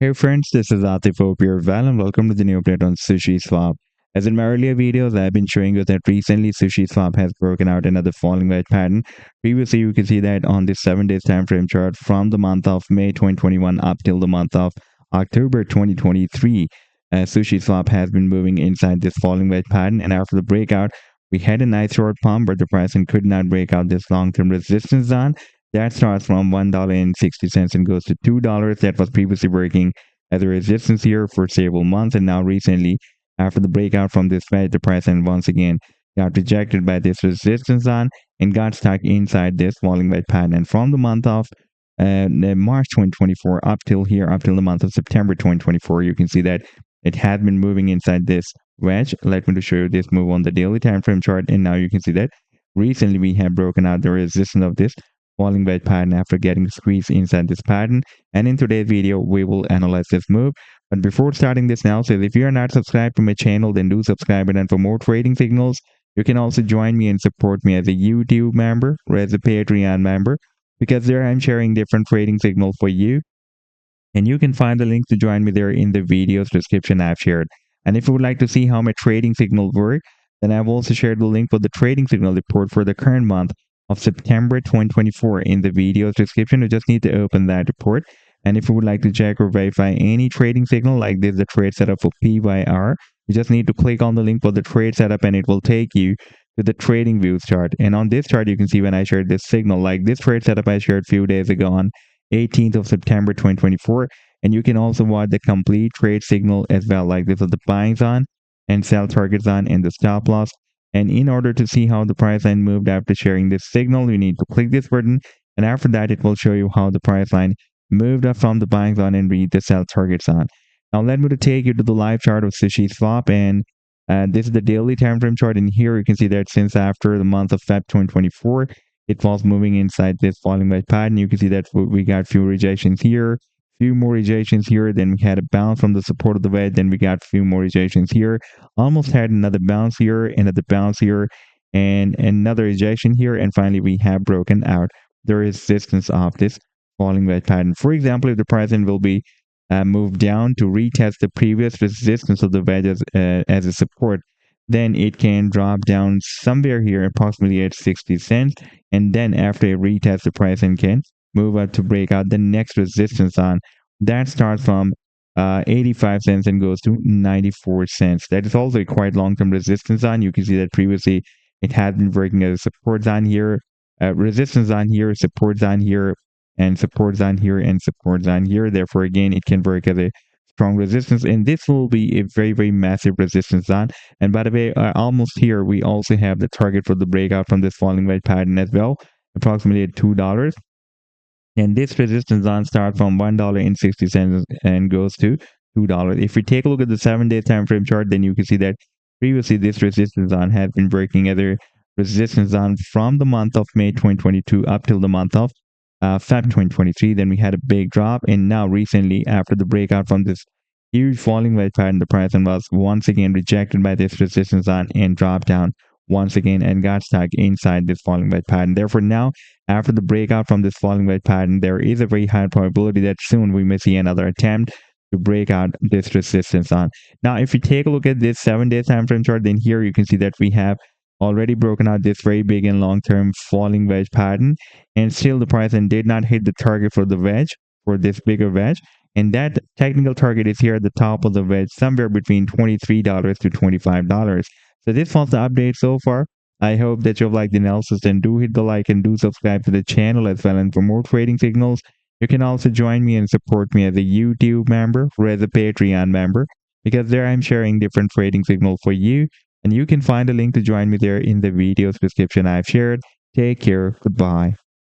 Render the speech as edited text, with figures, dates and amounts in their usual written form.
Hey friends, this is Atif. Hope you're well and welcome to the new update on SushiSwap. As in my earlier videos, I've been showing you that recently SushiSwap has broken out another falling wedge pattern. Previously, you can see that on this 7 days time frame chart from the month of May 2021 up till the month of October 2023, SushiSwap has been moving inside this falling wedge pattern. And after the breakout, we had a nice short pump, but the price could not break out this long-term resistance zone. That starts from $1.60 and goes to $2. That was previously working as a resistance here for several months, and now recently, after the breakout from this wedge, the price and once again got rejected by this resistance zone and got stuck inside this falling wedge pattern. And from the month of March 2024 up till here, up till the month of September 2024, you can see that it had been moving inside this wedge. Let me show you this move on the daily time frame chart, and now you can see that recently we have broken out the resistance of this falling wedge pattern after getting squeezed inside this pattern. And in today's video, we will analyze this move. But before starting this analysis, if you are not subscribed to my channel, then do subscribe. And for more trading signals, you can also join me and support me as a YouTube member or as a Patreon member, because there I'm sharing different trading signals for you. And you can find the link to join me there in the video's description I've shared. And if you would like to see how my trading signals work, then I've also shared the link for the trading signal report for the current month of September 2024 in the video's description. You just need to open that report. And if you would like to check or verify any trading signal like this, the trade setup for PYR, you just need to click on the link for the trade setup and it will take you to the trading views chart. And on this chart, you can see when I shared this signal, like this trade setup I shared a few days ago on 18th of September 2024. And you can also watch the complete trade signal as well, like this is the buying zone and sell target zone and the stop loss. And in order to see how the price line moved after sharing this signal, you need to click this button. And after that, it will show you how the price line moved up from the buying zone and read the sell target zone. Now, let me take you to the live chart of SushiSwap. And this is the daily time frame chart. And here you can see that since after the month of Feb 2024, it was moving inside this falling wedge pattern. You can see that we got few rejections here, few more rejections here, then we had a bounce from the support of the wedge, then we got few more rejections here, almost had another bounce here, another bounce here, and another rejection here, and finally we have broken out the resistance of this falling wedge pattern. For example, if the price will be moved down to retest the previous resistance of the wedge as a support, then it can drop down somewhere here approximately at 60 cents, and then after a retest the price can move up to break out the next resistance on that starts from 85 cents and goes to 94 cents. That is also a quite long-term resistance on. You can see that previously it had been working as a support zone here, resistance on here, support zone here, and support zone here, and support zone here. Therefore, again, it can work as a strong resistance, and this will be a very, very massive resistance zone. And by the way, almost here, we also have the target for the breakout from this falling wedge pattern as well, approximately at $2. And this resistance zone starts from $1.60 and goes to $2. If we take a look at the 7-day time frame chart, then you can see that previously this resistance zone had been breaking as a resistance zone from the month of May 2022 up till the month of Feb 2023. Then we had a big drop, and now recently, after the breakout from this huge falling wedge pattern, the price was once again rejected by this resistance zone and dropped down once again and got stuck inside this falling wedge pattern. Therefore, now after the breakout from this falling wedge pattern, there is a very high probability that soon we may see another attempt to break out this resistance on. Now, if you take a look at this 7-day time frame chart, then here you can see that we have already broken out this very big and long-term falling wedge pattern, and still the price did not hit the target for the wedge, for this bigger wedge. And that technical target is here at the top of the wedge, somewhere between $23 to $25. So this was the update so far. I hope that you've liked the analysis, and do hit the like and do subscribe to the channel as well. And for more trading signals, you can also join me and support me as a YouTube member or as a Patreon member, because there I'm sharing different trading signals for you. And you can find a link to join me there in the video's description I've shared. Take care. Goodbye.